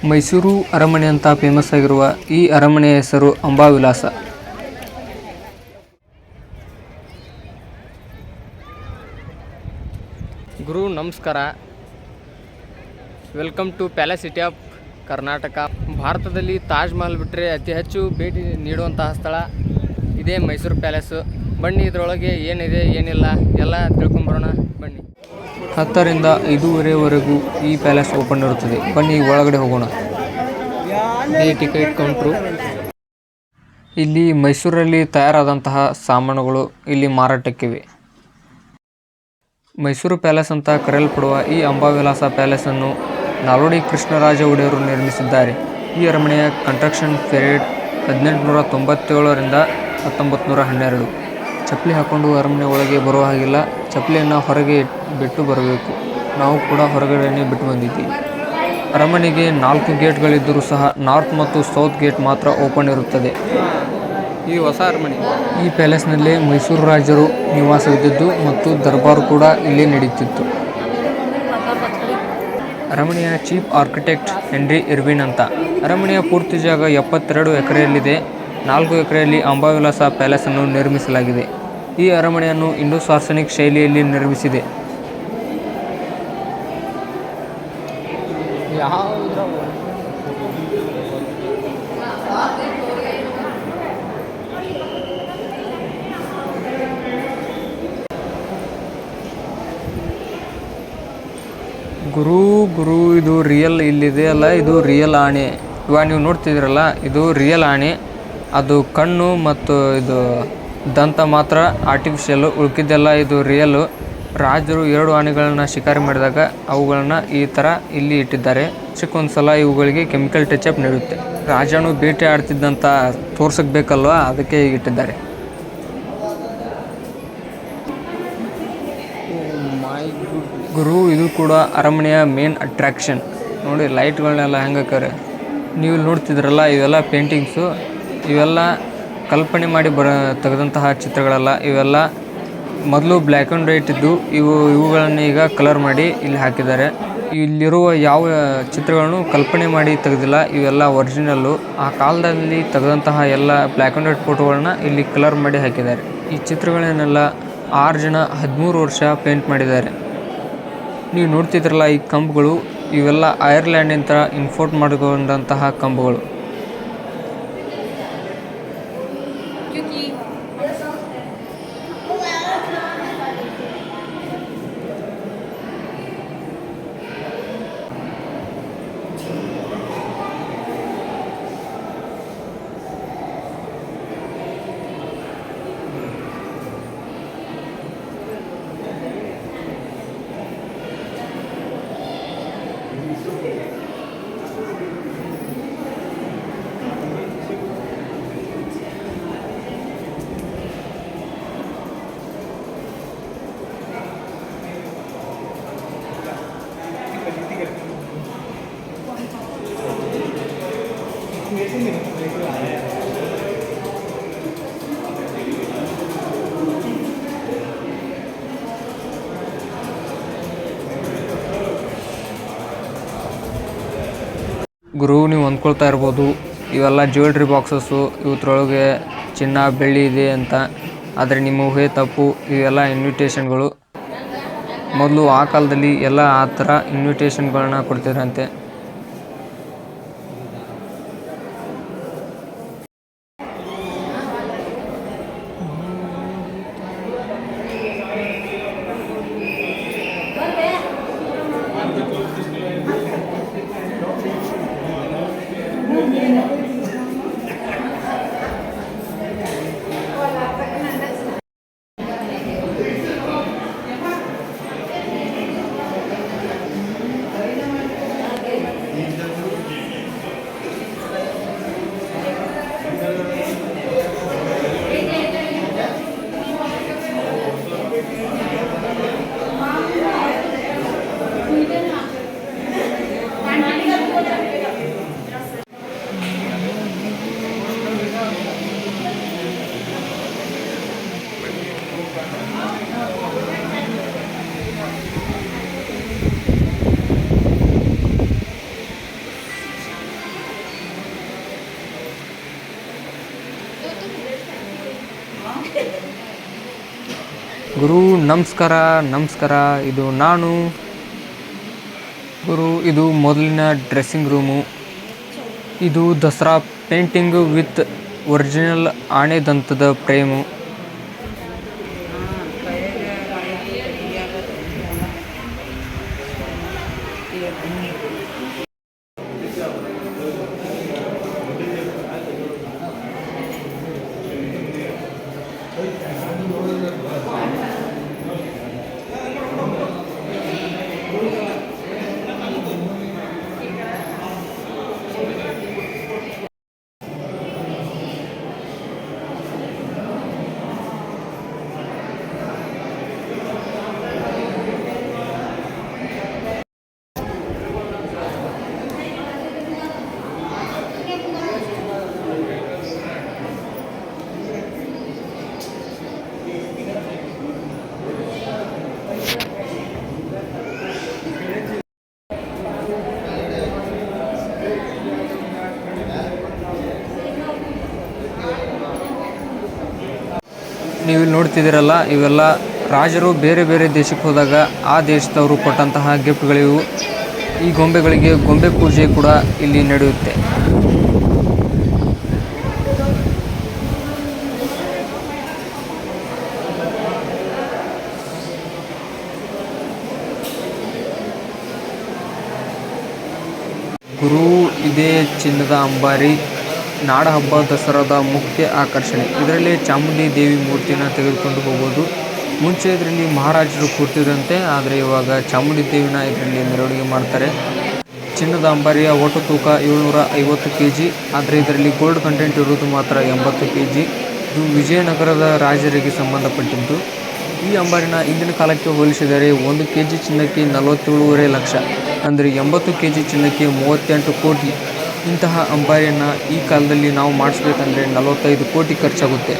ಮೈಸೂರು ಅರಮನೆ ಅಂತ ಫೇಮಸ್ ಆಗಿರುವ ಈ ಅರಮನೆಯ ಹೆಸರು ಅಂಬಾವಿಲಾಸ. ಗುರು ನಮಸ್ಕಾರ, welcome to palace city of Karnataka. ಭಾರತದಲ್ಲಿ ತಾಜ್ ಮಹಲ್ ಬಿಟ್ಟರೆ ಅತಿ ಹೆಚ್ಚು ಭೇಟಿ ನೀಡುವಂತಹ ಸ್ಥಳ ಇದೇ ಮೈಸೂರು ಪ್ಯಾಲೇಸು. ಬನ್ನಿ ಇದರೊಳಗೆ ಏನಿದೆ ಏನಿಲ್ಲ ಎಲ್ಲ ತಿಳ್ಕೊಂಬರೋಣ ಬನ್ನಿ. 10 ರಿಂದ 5:30ವರೆಗೂ ಈ ಪ್ಯಾಲೇಸ್ ಓಪನ್ ಇರುತ್ತದೆ. ಬನ್ನಿ ಒಳಗಡೆ ಹೋಗೋಣ. ಈ ಟಿಕೆಟ್ ಕೌಂಟ್ರು. ಇಲ್ಲಿ ಮೈಸೂರಲ್ಲಿ ತಯಾರಾದಂತಹ ಸಾಮಾನುಗಳು ಇಲ್ಲಿ ಮಾರಾಟಕ್ಕಿವೆ. ಮೈಸೂರು ಪ್ಯಾಲೇಸ್ ಅಂತ ಕರೆಯಲ್ಪಡುವ ಈ ಅಂಬಾವಿಲಾಸ ಪ್ಯಾಲೇಸನ್ನು ನಾಲ್ವಡಿ ಕೃಷ್ಣರಾಜ ಒಡೆಯರು ನಿರ್ಮಿಸಿದ್ದಾರೆ. ಈ ಅರಮನೆಯ ಕನ್ಸ್ಟ್ರಕ್ಷನ್ ಪೀರಿಯಡ್ 1897 ರಿಂದ 1912. ಚಪ್ಪಲಿ ಹಾಕೊಂಡು ಅರಮನೆ ಒಳಗೆ ಬರುವ ಹಾಗಿಲ್ಲ, ಚಪ್ಪಲಿಯನ್ನು ಹೊರಗೆ ಬಿಟ್ಟು ಬರಬೇಕು. ನಾವು ಕೂಡ ಹೊರಗಡೆನೇ ಬಿಟ್ಟು ಬಂದಿದ್ದೀವಿ. ಅರಮನೆಗೆ 4 ಗೇಟ್ಗಳಿದ್ದರೂ ಸಹ ನಾರ್ತ್ ಮತ್ತು ಸೌತ್ ಗೇಟ್ ಮಾತ್ರ ಓಪನ್ ಇರುತ್ತದೆ. ಈ ಹೊಸ ಅರಮನೆ, ಈ ಪ್ಯಾಲೇಸ್ನಲ್ಲೇ ಮೈಸೂರು ರಾಜರು ನಿವಾಸವಿದ್ದಿದ್ದು ಮತ್ತು ದರ್ಬಾರು ಕೂಡ ಇಲ್ಲೇ ನಡೆಯುತ್ತಿತ್ತು. ಅರಮನೆಯ ಚೀಫ್ ಆರ್ಕಿಟೆಕ್ಟ್ ಹೆನ್ರಿ ಇರ್ವಿನ್ ಅಂತ. ಅರಮನೆಯ ಪೂರ್ತಿ ಜಾಗ 72 ಎಕರೆಯಲ್ಲಿದೆ. 4 ಎಕರೆಯಲ್ಲಿ ಅಂಬಾವಿಲಾಸ ಪ್ಯಾಲೇಸನ್ನು ನಿರ್ಮಿಸಲಾಗಿದೆ. ಈ ಅರಮನೆಯನ್ನು ಇಂಡೋ ಸಾರ್ಸನಿಕ್ ಶೈಲಿಯಲ್ಲಿ ನಿರ್ಮಿಸಿದೆ. ಗುರು ಇದು ರಿಯಲ್, ಇಲ್ಲಿದೆ ಅಲ್ಲ, ಇದು ರಿಯಲ್ ಆನೆ. ಇವಾಗ ನೀವು ನೋಡ್ತಿದ್ದೀರಲ್ಲ, ಇದು ರಿಯಲ್ ಆನೆ. ಅದು ಕಣ್ಣು ಮತ್ತು ಇದು ದಂತ ಮಾತ್ರ ಆರ್ಟಿಫಿಷಿಯಲ್ಲು, ಉಳ್ಕಿದ್ದೆಲ್ಲ ಇದು ರಿಯಲ್ಲು. ರಾಜರು 2 ಆನೆಗಳನ್ನು ಶಿಕಾರಿ ಮಾಡಿದಾಗ ಅವುಗಳನ್ನ ಈ ಥರ ಇಲ್ಲಿ ಇಟ್ಟಿದ್ದಾರೆ. ವರ್ಷಕ್ಕೊಂದು ಸಲ ಇವುಗಳಿಗೆ ಕೆಮಿಕಲ್ ಟಚಪ್ ನಡೆಯುತ್ತೆ. ರಾಜನು ಬೇಟೆ ಆಡ್ತಿದ್ದಂತ ತೋರ್ಸಕ್ಕೆ ಬೇಕಲ್ವಾ, ಅದಕ್ಕೆ ಇಟ್ಟಿದ್ದಾರೆ. ಗುರು ಇದು ಕೂಡ ಅರಮನೆಯ ಮೇನ್ ಅಟ್ರಾಕ್ಷನ್. ನೋಡಿ ಲೈಟ್ಗಳನ್ನೆಲ್ಲ ಹೆಂಗೆ ಹಾಕ್ಯಾರೆ. ನೀವು ನೋಡ್ತಿದ್ರಲ್ಲ, ಇವೆಲ್ಲ ಪೇಂಟಿಂಗ್ಸು. ಇವೆಲ್ಲ ಕಲ್ಪನೆ ಮಾಡಿ ತೆಗೆದಂತಹ ಚಿತ್ರಗಳೆಲ್ಲ. ಇವೆಲ್ಲ ಮೊದಲು ಬ್ಲ್ಯಾಕ್ ಆ್ಯಂಡ್ ವೈಟ್ ಇದ್ದು, ಇವುಗಳನ್ನು ಈಗ ಕಲರ್ ಮಾಡಿ ಇಲ್ಲಿ ಹಾಕಿದ್ದಾರೆ. ಇಲ್ಲಿರುವ ಯಾವ ಚಿತ್ರಗಳನ್ನು ಕಲ್ಪನೆ ಮಾಡಿ ತೆಗೆದಿಲ್ಲ, ಇವೆಲ್ಲ ಒರಿಜಿನಲ್ಲು. ಆ ಕಾಲದಲ್ಲಿ ತೆಗೆದಂತಹ ಎಲ್ಲ ಬ್ಲ್ಯಾಕ್ ಆ್ಯಂಡ್ ವೈಟ್ ಫೋಟೋಗಳನ್ನ ಇಲ್ಲಿ ಕಲರ್ ಮಾಡಿ ಹಾಕಿದ್ದಾರೆ. ಈ ಚಿತ್ರಗಳನ್ನೆಲ್ಲ 6 ಜನ 13 ವರ್ಷ ಪೇಂಟ್ ಮಾಡಿದ್ದಾರೆ. ನೀವು ನೋಡ್ತಿದ್ರಲ್ಲ ಈ ಕಂಬಗಳು, ಇವೆಲ್ಲ ಐರ್ಲ್ಯಾಂಡಿಂದ ಇಂಪೋರ್ಟ್ ಮಾಡಿಕೊಂಡಂತಹ ಕಂಬಗಳು. ಗುರು ನೀವು ಅಂದ್ಕೊಳ್ತಾ ಇರ್ಬೋದು, ಇವೆಲ್ಲ ಜ್ಯುವೆಲ್ರಿ ಬಾಕ್ಸಸ್ಸು, ಇವತ್ರೊಳಗೆ ಚಿನ್ನ ಬೆಳ್ಳಿ ಇದೆ ಅಂತ. ಆದರೆ ನಿಮ್ಮ ಊಹೆ ತಪ್ಪು. ಇವೆಲ್ಲ ಇನ್ವಿಟೇಷನ್ಗಳು. ಮೊದಲು ಆ ಕಾಲದಲ್ಲಿ ಎಲ್ಲ ಆ ಥರ ಇನ್ವಿಟೇಷನ್ಗಳನ್ನ ಕೊಡ್ತಿದ್ರಂತೆ. ಗುರು ನಮಸ್ಕಾರ ನಮಸ್ಕಾರ. ಇದು ನಾನು ಗುರು. ಇದು ಮೊದಲಿನ ಡ್ರೆಸ್ಸಿಂಗ್ ರೂಮು. ಇದು ದಸರಾ ಪೇಂಟಿಂಗ್ ವಿತ್ ಒರಿಜಿನಲ್ ಆನೆ ದಂತದ ಫ್ರೇಮು. ನೀವು ಇಲ್ಲಿ ನೋಡ್ತಿದ್ದೀರಲ್ಲ, ಇವೆಲ್ಲ ರಾಜರು ಬೇರೆ ಬೇರೆ ದೇಶಕ್ಕೆ ಹೋದಾಗ ಆ ದೇಶದವರು ಕೊಟ್ಟಂತಹ ಗಿಫ್ಟ್ಗಳಿವು. ಈ ಗೊಂಬೆಗಳಿಗೆ ಗೊಂಬೆ ಪೂಜೆ ಕೂಡ ಇಲ್ಲಿ ನಡೆಯುತ್ತೆ. ಗುರು, ಇದೇ ಚಿನ್ನದ ಅಂಬಾರಿ. ನಾಡಹಬ್ಬ ದಸರಾದ ಮುಖ್ಯ ಆಕರ್ಷಣೆ. ಇದರಲ್ಲಿ ಚಾಮುಂಡಿ ದೇವಿ ಮೂರ್ತಿನ ತೆಗೆದುಕೊಂಡು ಹೋಗ್ಬೋದು. ಮುಂಚೆ ಇದರಲ್ಲಿ ಮಹಾರಾಜರು ಕೂರ್ತಿದ್ರಂತೆ, ಆದರೆ ಇವಾಗ ಚಾಮುಂಡಿ ದೇವಿನ ಇದರಲ್ಲಿ ಮೆರವಣಿಗೆ ಮಾಡ್ತಾರೆ. ಚಿನ್ನದ ಅಂಬಾರಿಯ ಒಟ್ಟು ತೂಕ 750 kg, ಆದರೆ ಇದರಲ್ಲಿ ಗೋಲ್ಡ್ ಕಂಟೆಂಟ್ ಇರೋದು ಮಾತ್ರ 80 kg. ಇದು ವಿಜಯನಗರದ ರಾಜರಿಗೆ ಸಂಬಂಧಪಟ್ಟಿದ್ದು. ಈ ಅಂಬಾರಿನ ಇಂದಿನ ಕಾಲಕ್ಕೆ ಹೋಲಿಸಿದರೆ 1 kg ಚಿನ್ನಕ್ಕೆ 47.5 ಲಕ್ಷ, ಅಂದರೆ 80 kg ಚಿನ್ನಕ್ಕೆ 38 ಕೋಟಿ. ಇಂತಹ ಅಂಬಾರಿಯನ್ನು ಈ ಕಾಲದಲ್ಲಿ ನಾವು ಮಾಡಿಸ್ಬೇಕಂದ್ರೆ 45 ಕೋಟಿ ಖರ್ಚಾಗುತ್ತೆ.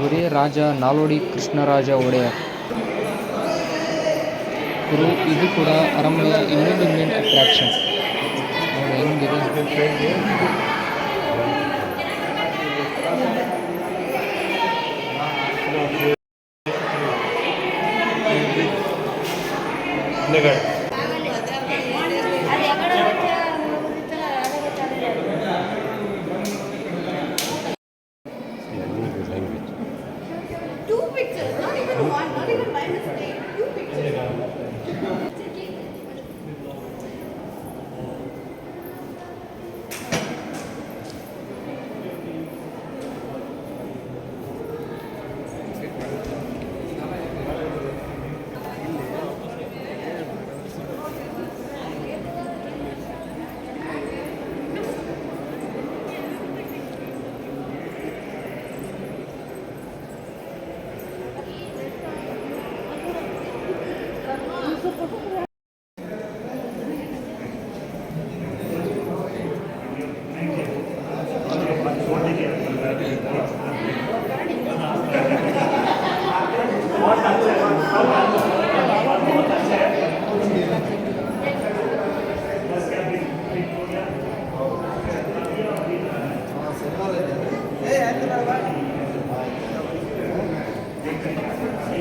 ಇವರೇ ರಾಜ ನಾಲ್ವಡಿ ಕೃಷ್ಣರಾಜ ಒಡೆಯರ್. ಗುರು, ಇದು ಕೂಡ ಅರಮನೆಯ ಇನ್ನೊಂದು ಮೇನ್ ಅಟ್ರಾಕ್ಷನ್. ನೋಡಿ ಹೆಂಗಿದೆ. Two pictures, not even one, not even by mistake. Two pictures.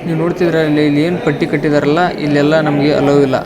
ನೀವು ನೋಡ್ತಿದ್ರೆ ಇಲ್ಲಿ ಏನು ಪಟ್ಟಿ ಕಟ್ಟಿದಾರಲ್ಲ, ಇಲ್ಲೆಲ್ಲ ನಮಗೆ ಅಲೋ ಇಲ್ಲ.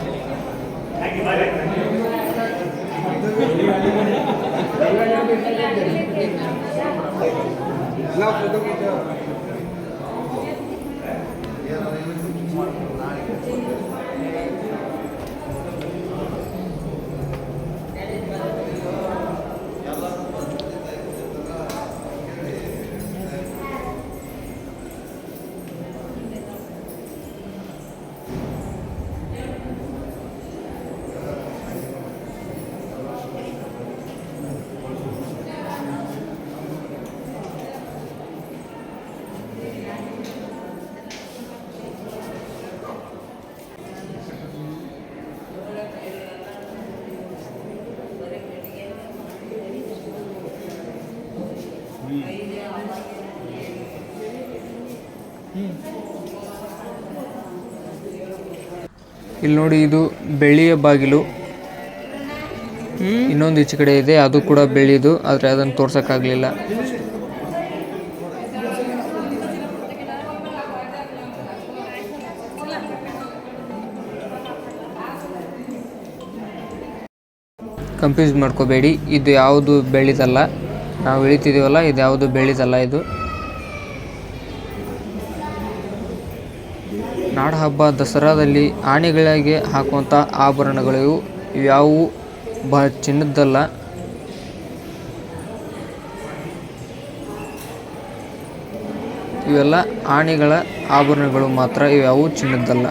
ಇಲ್ಲಿ ನೋಡಿ, ಇದು ಬೆಳ್ಳಿಯ ಬಾಗಿಲು. ಇನ್ನೊಂದು ಈಚೆ ಕಡೆ ಇದೆ, ಅದು ಕೂಡ ಬೆಳ್ಳಿದು, ಆದರೆ ಅದನ್ನು ತೋರ್ಸೋಕ್ಕಾಗಲಿಲ್ಲ. ಕನ್ಫ್ಯೂಸ್ ಮಾಡ್ಕೋಬೇಡಿ, ಇದು ಯಾವುದು ಬೆಳ್ಳಿದಲ್ಲ. ನಾವು ಇಳಿತಿದ್ದೀವಲ್ಲ, ಇದು ಯಾವುದು ಬೆಳ್ಳಿದಲ್ಲ. ಇದು ನಾಡಹಬ್ಬ ದಸರಾದಲ್ಲಿ ಆನೆಗಳಿಗೆ ಹಾಕುವಂಥ ಆಭರಣಗಳು ಇವ್ಯಾವು ಚಿನ್ನದ್ದಲ್ಲ. ಇವೆಲ್ಲ ಆನೆಗಳ ಆಭರಣಗಳು ಮಾತ್ರ, ಇವ್ಯಾವು ಚಿನ್ನದ್ದಲ್ಲ.